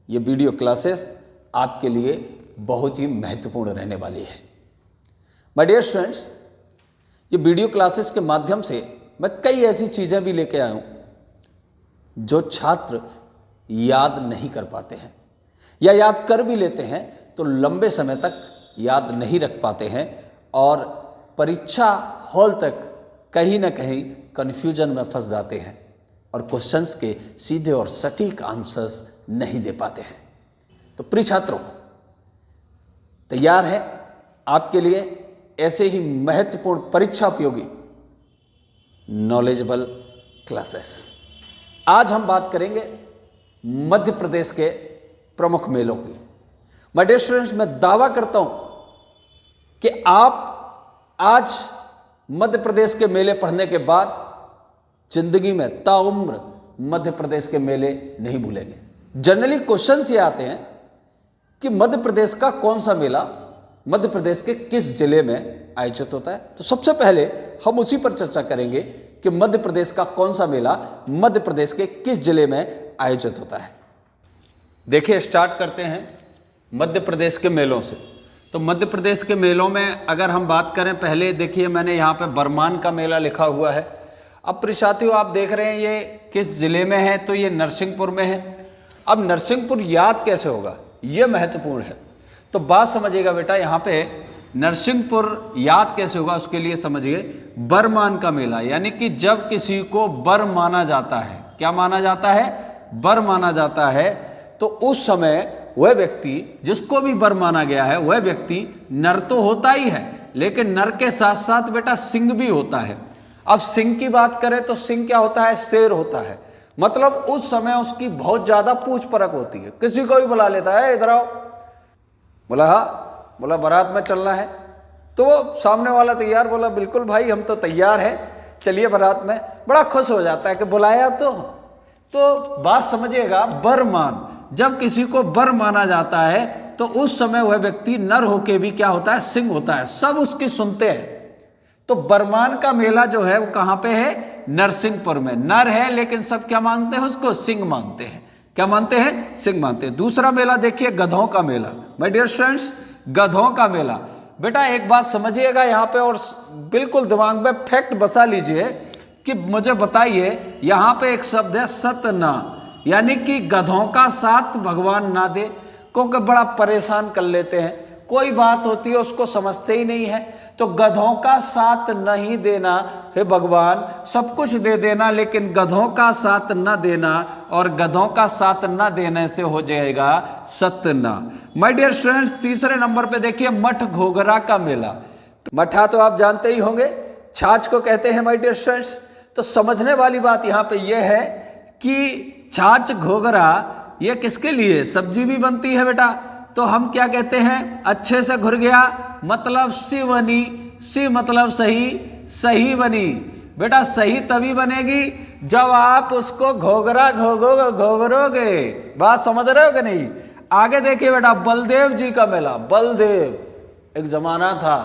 ये video classes आपके लिए बहुत ही महत्वपूर्ण रहने वाली है। माय डियर स्टूडेंट्स, ये वीडियो क्लासेस के माध्यम से मैं कई ऐसी चीज़ें भी लेके आया हूँ जो छात्र याद नहीं कर पाते हैं, या याद कर भी लेते हैं तो लंबे समय तक याद नहीं रख पाते हैं और परीक्षा हॉल तक कहीं ना कहीं कन्फ्यूजन में फंस जाते हैं और क्वेश्चंस के सीधे और सटीक आंसर्स नहीं दे पाते हैं। तो प्रिय छात्रों, तैयार है आपके लिए ऐसे ही महत्वपूर्ण परीक्षा उपयोगी नॉलेजेबल क्लासेस। आज हम बात करेंगे मध्य प्रदेश के प्रमुख मेलों की। माय डियर स्टूडेंट्स, मैं दावा करता हूं कि आप आज मध्य प्रदेश के मेले पढ़ने के बाद जिंदगी में ताउम्र मध्य प्रदेश के मेले नहीं भूलेंगे। जनरली क्वेश्चंस ये आते हैं कि मध्य प्रदेश का कौन सा मेला मध्य प्रदेश के किस जिले में आयोजित होता है। तो सबसे पहले हम उसी पर चर्चा करेंगे कि मध्य प्रदेश का कौन सा मेला मध्य प्रदेश के किस जिले में आयोजित होता है। देखिए, स्टार्ट करते हैं मध्य प्रदेश के मेलों से। तो मध्य प्रदेश के मेलों में अगर हम बात करें, पहले देखिए मैंने यहाँ पे बरमान का मेला लिखा हुआ है। अब प्रिय साथियों, आप देख रहे हैं ये किस जिले में है, तो ये नरसिंहपुर में है। अब नरसिंहपुर याद कैसे होगा, ये महत्वपूर्ण है। तो बात समझिएगा बेटा, यहाँ पे नरसिंहपुर याद कैसे होगा उसके लिए समझिए, बरमान का मेला, यानी कि जब किसी को बर माना जाता है, क्या माना जाता है, बर माना जाता है, तो उस समय वह व्यक्ति जिसको भी बर माना गया है वह व्यक्ति नर तो होता ही है, लेकिन नर के साथ साथ बेटा सिंह भी होता है। अब सिंह की बात करें तो सिंह क्या होता है, शेर होता है। मतलब उस समय उसकी बहुत ज्यादा पूछ परख होती है। किसी को भी बुला लेता है, इधर आओ, बोला हाँ, बोला बारात में चलना है, तो वो सामने वाला तैयार, बोला बिल्कुल भाई हम तो तैयार हैं, चलिए बारात में। बड़ा खुश हो जाता है कि बुलाया तो बात समझिएगा, बर मान, जब किसी को बर माना जाता है तो उस समय वह व्यक्ति नर होके भी क्या होता है, सिंह होता है, सब उसकी सुनते हैं। तो बरमान का मेला जो है वो कहां पे है, नरसिंहपुर में। नर है लेकिन सब क्या मानते हैं उसको, सिंह मानते हैं। क्या मानते हैं, सिंह मानते हैं। दूसरा मेला देखिए, गधों का मेला। माय डियर स्टूडेंट्स, गधों का मेला। बेटा एक बात समझिएगा यहाँ पे और बिल्कुल दिमाग में फैक्ट बसा लीजिए कि मुझे बताइए, यहाँ पे एक शब्द है सतना, यानी कि गधों का साथ भगवान ना दे, क्योंकि बड़ा परेशान कर लेते हैं। कोई बात होती है उसको समझते ही नहीं है, तो गधों का साथ नहीं देना, हे भगवान सब कुछ दे देना लेकिन गधों का साथ न देना, और गधों का साथ न देने से हो जाएगा सतना। माय डियर स्टूडेंट्स, तीसरे नंबर पे देखिए मठ घोघरा का मेला। मठा तो आप जानते ही होंगे, छाछ को कहते हैं माय डियर स्टूडेंट्स। तो समझने वाली बात यहाँ पे यह है कि छाछ घोघरा ये किसके लिए, सब्जी भी बनती है बेटा। तो हम क्या कहते हैं, अच्छे से घुर गया मतलब सी बनी, सी मतलब सही, सही बनी। बेटा सही तभी बनेगी जब आप उसको घोघरा घोघरोगे। बात समझ रहे हो कि नहीं। आगे देखिए बेटा, बलदेव जी का मेला। बलदेव, एक जमाना था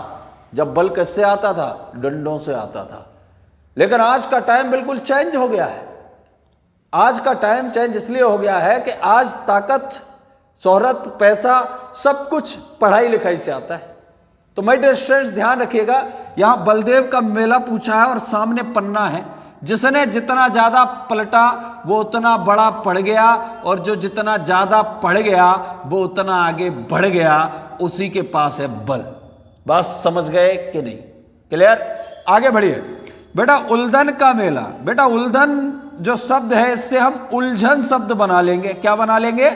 जब बल किससे आता था, डंडों से आता था, लेकिन आज का टाइम बिल्कुल चेंज हो गया है। आज का टाइम चेंज इसलिए हो गया है कि आज ताकत, शोहरत, पैसा सब कुछ पढ़ाई लिखाई से आता है। तो माय डियर स्टूडेंट्स ध्यान रखिएगा, यहां बलदेव का मेला पूछा है और सामने पन्ना है। जिसने जितना ज्यादा पलटा वो उतना बड़ा पढ़ गया, और जो जितना ज्यादा पढ़ गया वो उतना आगे बढ़ गया, उसी के पास है बल। बात समझ गए कि नहीं, क्लियर। आगे बढ़िए बेटा, उल्दन का मेला। बेटा उल्दन जो शब्द है इससे हम उलझन शब्द बना लेंगे। क्या बना लेंगे,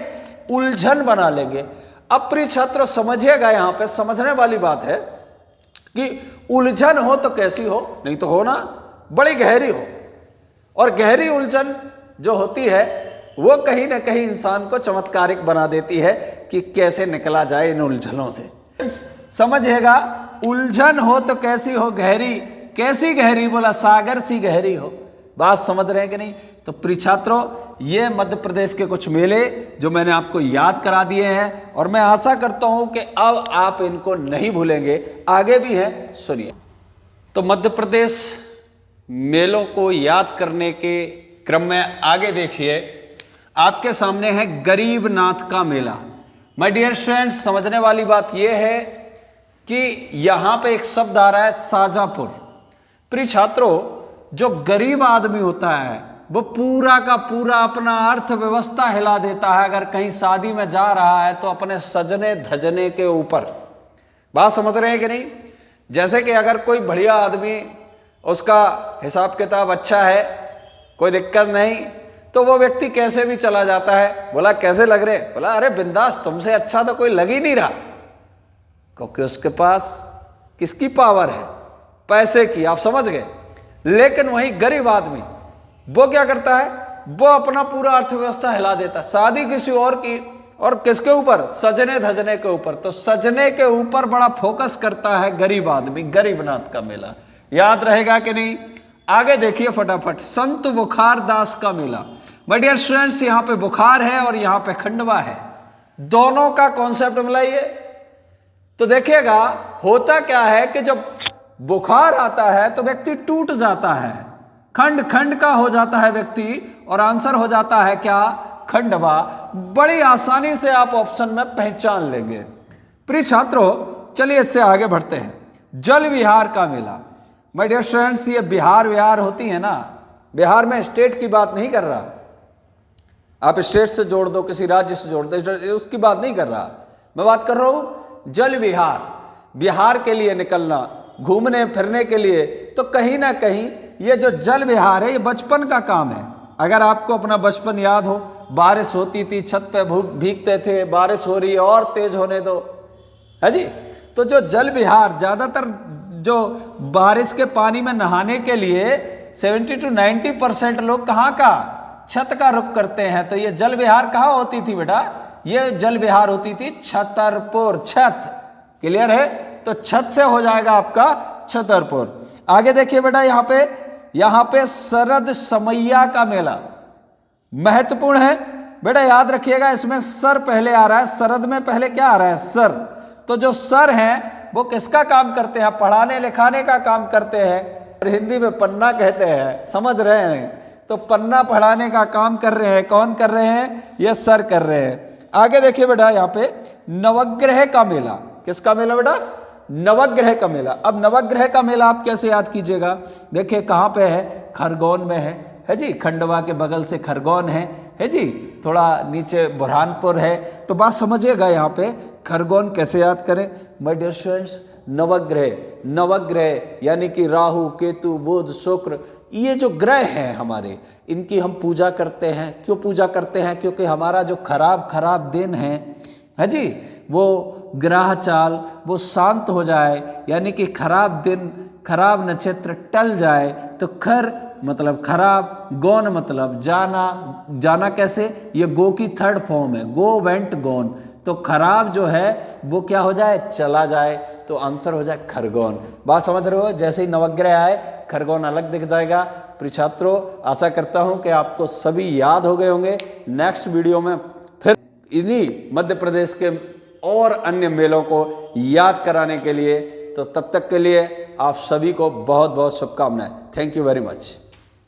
उलझन बना लेंगे। अब प्रिय छात्र समझिएगा, यहां पे समझने वाली बात है कि उलझन हो तो कैसी हो, नहीं तो हो ना बड़ी गहरी हो, और गहरी उलझन जो होती है वो कहीं ना कहीं इंसान को चमत्कारिक बना देती है कि कैसे निकला जाए इन उलझनों से। समझिएगा, उलझन हो तो कैसी हो, गहरी। कैसी गहरी, बोला सागर सी गहरी हो। बात समझ रहे हैं कि नहीं। तो प्रिय छात्रों, ये मध्य प्रदेश के कुछ मेले जो मैंने आपको याद करा दिए हैं, और मैं आशा करता हूं कि अब आप इनको नहीं भूलेंगे। आगे भी हैं, सुनिए। तो मध्य प्रदेश मेलों को याद करने के क्रम में आगे देखिए, आपके सामने है गरीबनाथ का मेला। माय डियर स्टूडेंट्स, समझने वाली बात यह है कि यहां पे एक शब्द आ रहा है साजापुर। प्रिय छात्रों, जो गरीब आदमी होता है वो पूरा का पूरा अपना अर्थव्यवस्था हिला देता है। अगर कहीं शादी में जा रहा है तो अपने सजने धजने के ऊपर। बात समझ रहे हैं कि नहीं? जैसे कि अगर कोई बढ़िया आदमी, उसका हिसाब किताब अच्छा है, कोई दिक्कत नहीं, तो वो व्यक्ति कैसे भी चला जाता है। बोला कैसे लग रहे? बोला अरे बिंदास, तुमसे अच्छा तो कोई लग ही नहीं रहा, क्योंकि उसके पास किसकी पावर है? पैसे की। आप समझ गए? लेकिन वही गरीब आदमी वो क्या करता है? वो अपना पूरा अर्थव्यवस्था हिला देता है। शादी किसी और की, और किसके ऊपर? सजने धजने के ऊपर। तो सजने के ऊपर बड़ा फोकस करता है गरीब आदमी। गरीबनाथ का मेला याद रहेगा कि नहीं? आगे देखिए फटाफट, संत बुखार दास का मेला। माय डियर स्टूडेंट्स, यहां पे बुखार है और यहां पे खंडवा है, दोनों का कॉन्सेप्ट मिलाइए तो देखिएगा होता क्या है कि जब बुखार आता है तो व्यक्ति टूट जाता है, खंड खंड का हो जाता है व्यक्ति, और आंसर हो जाता है क्या? खंडवा। बड़ी आसानी से आप ऑप्शन में पहचान लेंगे। प्रिय छात्रों, चलिए इससे आगे बढ़ते हैं। जल विहार का मेला। माय डियर स्टूडेंट्स, ये बिहार विहार होती है ना, बिहार में स्टेट की बात नहीं कर रहा, आप स्टेट से जोड़ दो, किसी राज्य से जोड़ दो, उसकी बात नहीं कर रहा। मैं बात कर रहा हूं जल विहार। बिहार के लिए निकलना, घूमने फिरने के लिए, तो कहीं ना कहीं ये जो जल विहार है ये बचपन का काम है। अगर आपको अपना बचपन याद हो, बारिश होती थी, छत पे भीगते थे, बारिश हो रही है और तेज होने दो, है जी। तो जो जल विहार, ज्यादातर जो बारिश के पानी में नहाने के लिए 70 to 90% लोग कहाँ का? छत का रुख करते हैं। तो ये जल विहार कहाँ होती थी बेटा? ये जल विहार होती थी छतरपुर। छत क्लियर है? तो छत से हो जाएगा आपका छतरपुर। आगे देखिए बेटा, यहां पे शरद समैया का मेला महत्वपूर्ण है बेटा, याद रखिएगा। इसमें सर पहले आ रहा है, शरद में पहले क्या आ रहा है? सर। तो जो सर हैं वो किसका काम करते हैं? पढ़ाने लिखाने का काम करते हैं, और हिंदी में पन्ना कहते हैं, समझ रहे हैं? तो पन्ना पढ़ाने का काम कर रहे हैं। कौन कर रहे हैं? ये सर कर रहे हैं। आगे देखिए बेटा, यहाँ पे नवग्रह का मेला। किसका मेला बेटा? नवग्रह का मेला। अब नवग्रह का मेला आप कैसे याद कीजिएगा? देखिए कहाँ पे है? खरगोन में है जी। खंडवा के बगल से खरगोन है जी, थोड़ा नीचे बुरहानपुर है। तो बात समझिएगा, यहाँ पे खरगोन कैसे याद करें? माय डियर स्टूडेंट्स, नवग्रह यानी कि राहु, केतु, बुध, शुक्र, ये जो ग्रह हैं हमारे, इनकी हम पूजा करते हैं। क्यों पूजा करते हैं? क्योंकि हमारा जो खराब दिन है जी, वो ग्रह चाल वो शांत हो जाए, यानी कि खराब दिन, खराब नक्षत्र टल जाए। तो खर मतलब खराब, गौन मतलब जाना कैसे? ये गो की थर्ड फॉर्म है, गो वेंट गॉन। तो खराब जो है वो क्या हो जाए? चला जाए। तो आंसर हो जाए खरगोन। बात समझ रहे हो? जैसे ही नवग्रह आए खरगोन अलग दिख जाएगा। प्रिय छात्रों, आशा करता हूं कि आपको सभी याद हो गए होंगे। नेक्स्ट वीडियो में फिर इन्हीं मध्य प्रदेश के और अन्य मेलों को याद कराने के लिए, तो तब तक के लिए आप सभी को बहुत बहुत शुभकामनाएं। Thank you very much.